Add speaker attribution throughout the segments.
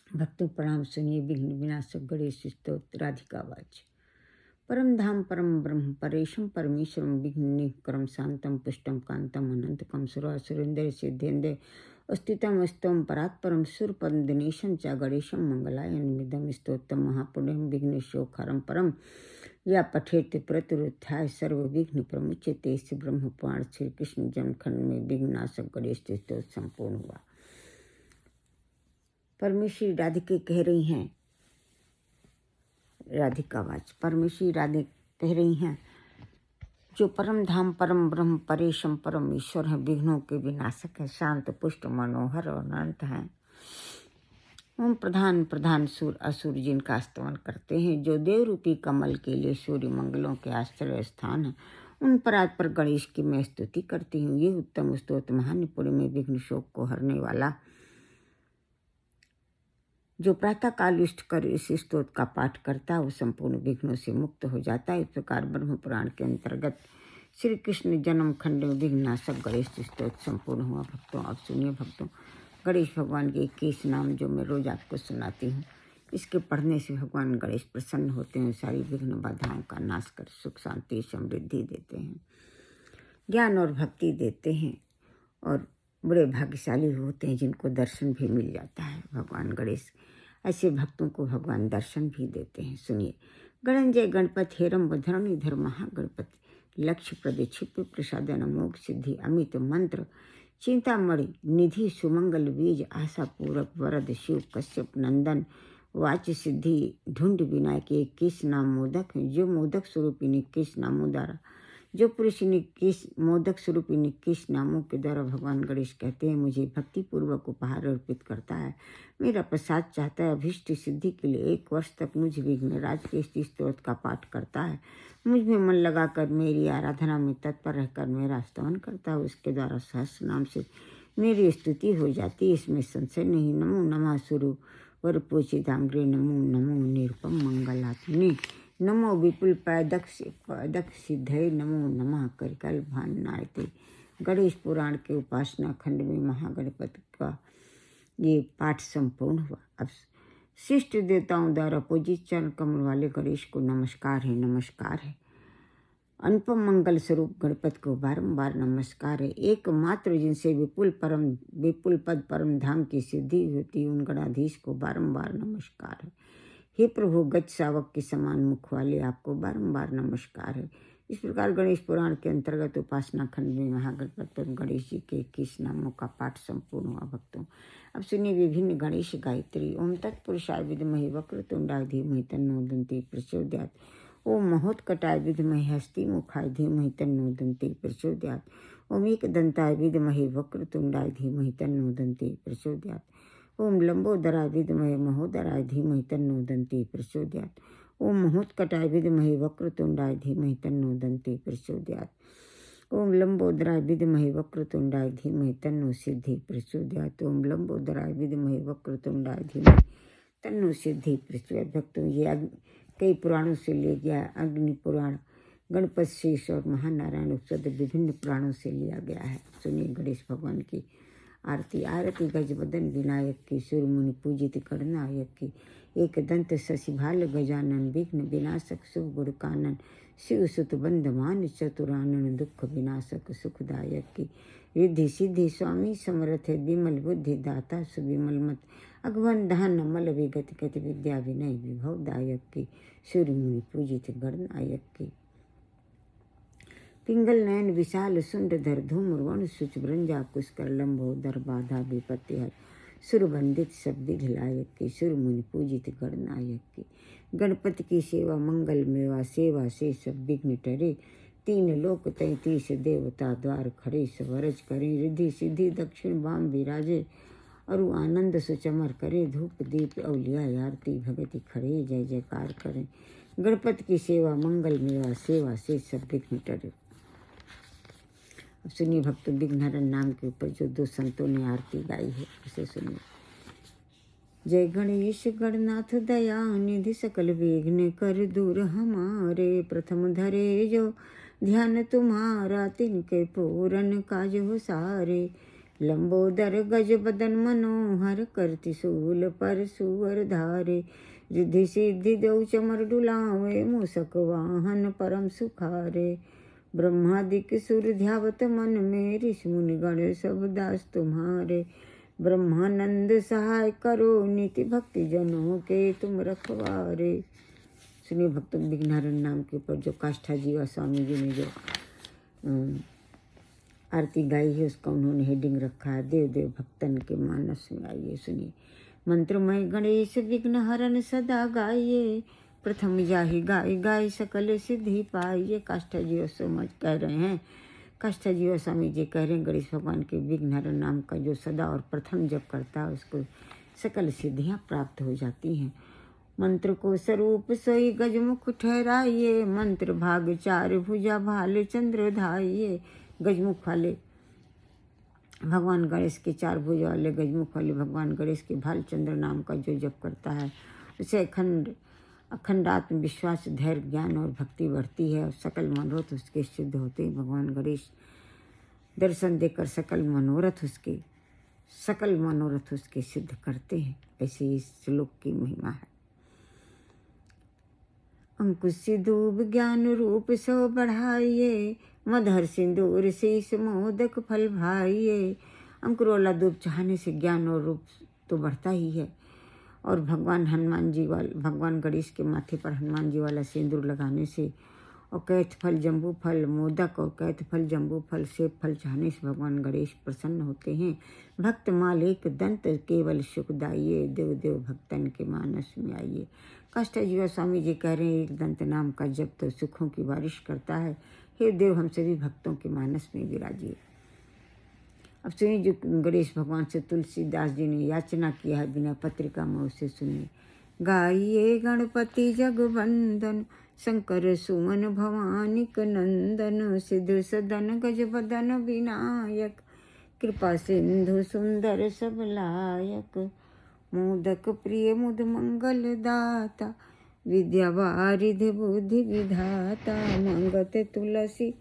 Speaker 1: भक्तों प्रणाम, सुनिए विघ्न विनाशक गणेश स्तोत्र राधिका वाच। परम धाम परम ब्रह्म परेशम परमेश्वरम विघ्न निकरम शांतम पुष्टम कांतम अनंतकम सुरासुरेंद्र सिद्धेन्द्र अस्तितम स्तम परात्परम सुरपंदनेशम च गणेशम मंगलाय निमिदम स्तोत्रम महापुण्यम विघ्नेशोखारम परम या पठेत प्रतिरुध्याय सर्व विघ्न प्रमुच्यते। श्री ब्रह्म पुराण श्री कृष्ण जन्मखंड में विघ्नाशक गणेश स्तोत्र संपूर्ण हुआ। परमेश्वरी राधिका कह रही हैं, राधिका वाच। परमेश्वरी राधे कह रही हैं, जो परम धाम परम ब्रह्म परेशम परम ईश्वर है, विघ्नों के विनाशक है, शांत पुष्ट मनोहर और अनंत है। ओम प्रधान प्रधान सूर असुर जिनका स्तवन करते हैं, जो देव रूपी कमल के लिए सूर्य मंगलों के आश्रय स्थान है, उन परात पर गणेश की मैं स्तुति करती हूँ। ये उत्तम स्तोत्र महान्यपुरी में विघ्न शोक को हरने वाला, जो प्रातः काल इष्ट कर इस स्तोत्र का पाठ करता है वो संपूर्ण विघ्नों से मुक्त हो जाता है। इस प्रकार ब्रह्म पुराण के अंतर्गत श्री कृष्ण जन्म खंड में विघ्नाशक गणेश स्तोत्र संपूर्ण हुआ। भक्तों अब सुनिए भक्तों, गणेश भगवान के 21 नाम जो मैं रोज आपको सुनाती हूँ, इसके पढ़ने से भगवान गणेश प्रसन्न होते हैं, सारी विघ्न बाधाओं का नाश कर सुख शांति समृद्धि देते हैं, ज्ञान और भक्ति देते हैं और बड़े भाग्यशाली होते हैं जिनको दर्शन भी मिल जाता है। भगवान गणेश ऐसे भक्तों को भगवान दर्शन भी देते हैं। सुनिए, गणंजय गणपति हेरम धरणीधर महागणपति लक्ष्य प्रदे क्षिप्र प्रसादन मोक्ष सिद्धि अमित मंत्र चिंतामणि निधि सुमंगल बीज आशा पूरक वरद शिव कश्यप नंदन वाच सिद्धि ढूंढ विनायक 21 नाम मोदक हैं, जो मोदक स्वरूप 21 नामों द्वारा, जो पुरुष 21 मोदक स्वरूप 21 नामों के द्वारा भगवान गणेश कहते हैं मुझे भक्ति पूर्वक उपहार अर्पित करता है, मेरा प्रसाद चाहता है, अभीष्ट सिद्धि के लिए 1 वर्ष तक मुझ विघ्नराज के इस स्तोत्र का पाठ करता है, मुझ में मन लगाकर मेरी आराधना में तत्पर रहकर मेरा स्तवन करता है, उसके द्वारा सहस्र नाम से मेरी स्तुति हो जाती है, इसमें संशय नहीं। नमो नमः सुरु वर पूजितांग्रे, नमो नमो निरुपम मंगलात्मने, नमो विपुल पैदक सिद्धय, नमो नमः करकल भान्नायते। गणेश पुराण के उपासना खंड में महागणपति का ये पाठ संपूर्ण हुआ। अब शिष्ट देवताओं द्वारा पूजित चरण कमल वाले गणेश को नमस्कार है, नमस्कार है। अनुपम मंगल स्वरूप गणपति को बारंबार नमस्कार है। एकमात्र जिनसे विपुल पद परम धाम की सिद्धि होती है, उन गणाधीश को बारंबार नमस्कार है। हे प्रभु, गज शावक के समान मुख वाले आपको बारंबार नमस्कार है। इस प्रकार गणेश पुराण के अंतर्गत उपासना खंड में महागणपति गणेश जी के 21 नामों का पाठ संपूर्ण हुआ। भक्तों अब सुनिए विभिन्न गणेश गायत्री। ओम तत्पुरुषाय विद्महे वक्रतुंडाय धीमहि तन्नो दन्ति प्रचोदयात्। ओम महोत्कटाय विद्महे हस्तिमुखाय धीमहि तन्नो दन्ति प्रचोदयात्। ओम एकदन्ताय विद्महे वक्रतुंडाय धीमहि तन्नो दन्ति प्रचोदयात्। ओम लंबोदराय विद्महे महोदराय धीमहि तन्नो दन्ति प्रचोदयात्। ओम महोत्कटाय विद्महे वक्रतुंडाय धीमहि तन्नो दन्ति प्रचोदयात्। ओम लंबोदराय विद्महे वक्रतुंडाय धीमहि तन्नो सिद्धि प्रचोदयात्। ओम लंबोदराय विद्महे वक्रतुंडाय धीमहि तन्नो सिद्धि प्रचोदयात्। भक्तों ये कई पुराणों से ले गया, अग्नि पुराण, गणपति शेष और महानारायण उपनिषद विभिन्न पुराणों से लिया गया है। सुनिए गणेश भगवान की आरती। आरती गजवदन विनायक की, सुर मुनि पूजित गणनायक की, एक दंत शशिभाल गजानन विघ्न विनाशक शुभ गुण कानन, शिव सुत बंधमान चतुरानन दुख विनाशक सुखदायक की, रिद्धि सिद्धि स्वामी समर्थ विमल बुद्धि दाता सुविमल मत, अगवन धान मल विगत गति विद्या विनय विभव दायक की, सूर्य मुनि पूजित गणनायक की, पिंगल नयन विशाल सुंडधर धूम्र वण सुच ब्रंजा पुष्कर लंबोदर बाधा विपत्ति हर, सुरबंदित सब विधि लायक की, सुर मुनि पूजित गणनायक की। गणपति की सेवा मंगल मेवा, सेवा से सब विघ्न टरे, 3 लोक 33 देवता द्वार खड़े, सवरज करें रिद्धि सिद्धि दक्षिण बाम विराजे, अरु आनंद सुचमर करे, धूप दीप अवलिया आरती भगति खड़े, जय जयकार करें। गणपति की सेवा मंगल मेवा, सेवा से सब विघ्न टरे। अब सुनिए भक्तों, विघ्नहरण नाम के ऊपर जो 2 संतों ने आरती गाई है उसे सुनिए। जय गणेश गणनाथ दया निधि सकल विघ्न कर दूर हमारे, प्रथम धरे जो ध्यान तुम्हारा तिनके पूरन काज हो सारे, लंबोदर गज बदन मनोहर करति शूल पर सुअर धारे। रिद्धि सिद्धि देउ चमर डुलावे मूषक वाहन परम सुखारे। ब्रह्मादिक सुर ध्यावत मन में ऋषि मुनि गण सब दास तुम्हारे। ब्रह्मानंद सहाय करो नीति भक्ति जनों के तुम रखवारे। सुनिए भक्तों, विघ्नहरण नाम के ऊपर जो काष्ठा जीवा स्वामी जी ने जो आरती गाई है उसका उन्होंने हेडिंग रखा है, देव देव भक्तन के मानस में आइए। सुनिए, मंत्रमय गणेश विघ्नहरण सदा गाइए। प्रथम जाहि गाय गाय सकल सिद्धि पाइए। काष्ठा जीवा स्वामी कह रहे हैं, काष्ठा जीवा स्वामी जी कह रहे हैं गणेश भगवान के विघ्नहरण नाम का जो सदा और प्रथम जप करता है उसको सकल सिद्धियाँ प्राप्त हो जाती हैं। मंत्र को स्वरूप सोई गजमुख ठहराइए। मंत्र भाग चार भुजा भाल चंद्र धाइए। गजमुख वाले भगवान गणेश के, चार भुजा वाले गजमुख वाले भगवान गणेश के भाल चंद्र नाम का जो जप करता है उसे अखंड आत्मविश्वास, धैर्य, ज्ञान और भक्ति बढ़ती है और सकल मनोरथ उसके सिद्ध होते हैं। भगवान गणेश दर्शन देकर सकल मनोरथ उसके सिद्ध करते हैं। ऐसे इस श्लोक की महिमा है। अंकुश सिंदूर ज्ञान रूप सो बढ़ाइए। मधुर सिंदूर शीश मोदक फल भाइये। अंकुर वाला दूब चाहने से ज्ञान और रूप तो बढ़ता ही है। और भगवान गणेश के माथे पर हनुमान जी वाला सिंदूर लगाने से और कैथ फल, जम्बू फल, मोदक और कैथ फल, जम्बू फल, सेब फल चाहने से भगवान गणेश प्रसन्न होते हैं। भक्त मालिक दंत केवल सुखदाइये। देव देव भक्तन के मानस में आइए। काष्ठा जीवा स्वामी जी कह रहे हैं, एक दंत नाम का जप तो सुखों की बारिश करता है। हे देव, हम सभी भक्तों के मानस में विराजिए। अब सुनिए जो गणेश भगवान से तुलसीदास जी ने याचना किया है बिना पत्रिका में, उसे सुनिए। गाइए गणपति जगवंदन, शंकर सुमन भवानिक नंदन। सिद्ध सदन गज बदन विनायक, कृपा सिंधु सुंदर सब लायक। मोदक प्रिय मुद मंगल दाता, विद्या वारिधि बुद्धि विधाता। मंगत तुलसी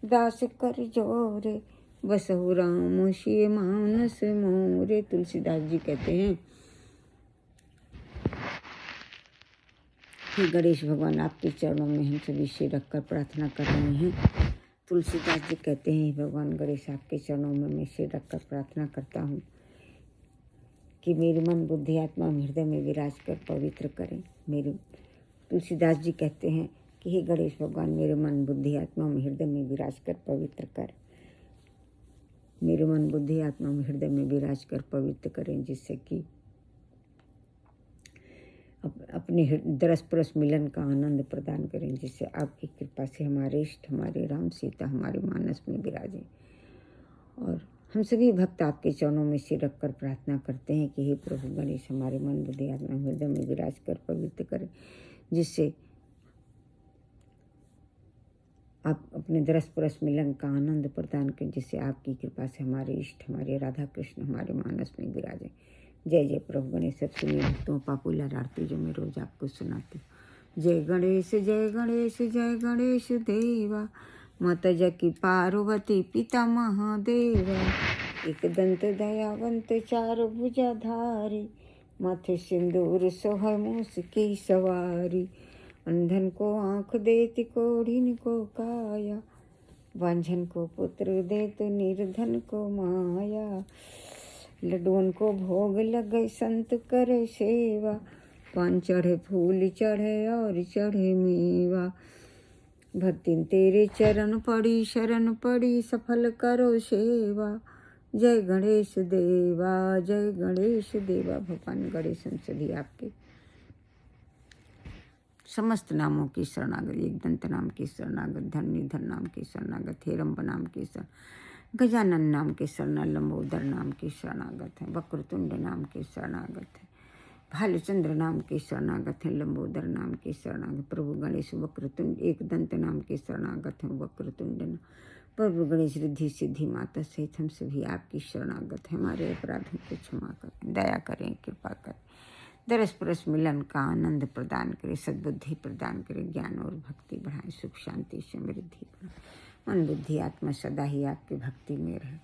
Speaker 1: दास कर जोरे, बसहु राम सिय मानस मोरे। तुलसीदास जी कहते हैं, हे गणेश भगवान, आपके चरणों में हम सभी सिर रखकर प्रार्थना कर रहे हैं। तुलसीदास जी कहते हैं, भगवान गणेश, आपके चरणों में मैं सिर रखकर प्रार्थना करता हूँ कि मेरे मन बुद्धि आत्मा हृदय में विराज कर पवित्र करें। तुलसीदास जी कहते हैं कि हे गणेश भगवान, मेरे मन बुद्धि आत्मा हृदय में विराज कर पवित्र कर। मेरे मन बुद्धि आत्मा हृदय में विराज कर पवित्र करें, जिससे कि अपने दरस परस मिलन का आनंद प्रदान करें, जिससे आपकी कृपा से हमारे इष्ट, हमारे राम सीता हमारे मानस में विराजें। और हम सभी भक्त आपके चरणों में सिर रखकर प्रार्थना करते हैं कि हे प्रभु गणेश, हमारे मन बुद्धि आत्मा हृदय में विराज कर पवित्र करें, जिससे आप अपने दरस परस मिलन का आनंद प्रदान करें, जिससे आपकी कृपा से हमारे इष्ट, हमारे राधा कृष्ण हमारे मानस में विराजें। जय जय प्रभु गणेश। सब सुनिए भक्तों, पॉपुलर आरती जो मैं रोज आपको सुनाती हूँ। जय गणेश जय गणेश जय गणेश देवा, माता जकी पार्वती पिता महादेवा। एक दंत दयावंत चार भुजा धारी, माथे सिंदूर सोहै मूस की सवारी। अंधन को आँख देती कोढ़िन को काया, वांझन को पुत्र देत निर्धन को माया। लड्डुअन को भोग लगे संत करे सेवा, पान चढ़े फूल चढ़े और चढ़े मेवा। भक्तिन तेरे चरण पड़ी शरण पड़ी, सफल करो सेवा। जय गणेश देवा जय गणेश देवा। भगवान गणेश हम सभी आपके समस्त नामों की शरणागत, एक दंत नाम की शरणागत, धरनीधर नाम की शरणागत, हेरम्ब नाम की शरण, गजानन नाम के शरण, लंबोदर नाम की शरणागत है, वक्रतुंड नाम के शरणागत है, भालचंद्र नाम के शरणागत है, लंबोदर नाम के शरणागत। प्रभु गणेश वक्रतुंड एक दंत नाम के शरणागत हैं, वक्रतुंड। प्रभु गणेश रिद्धि सिद्धि माता सहित हम सभी आपकी शरणागत हैं। हमारे अपराधों को क्षमा करें, दया करें, कृपा करें, दरस परस मिलन का आनंद प्रदान करें, सद्बुद्धि प्रदान करें, ज्ञान और भक्ति बढ़ाएं, सुख शांति समृद्धि बढ़ाएं। मन बुद्धि आत्मा सदा ही आपकी भक्ति में रहे।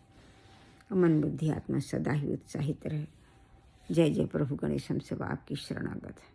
Speaker 1: मन बुद्धि आत्मा सदा ही उत्साहित रहे। जय जय प्रभु गणेश, हम सब आपकी शरणागत है।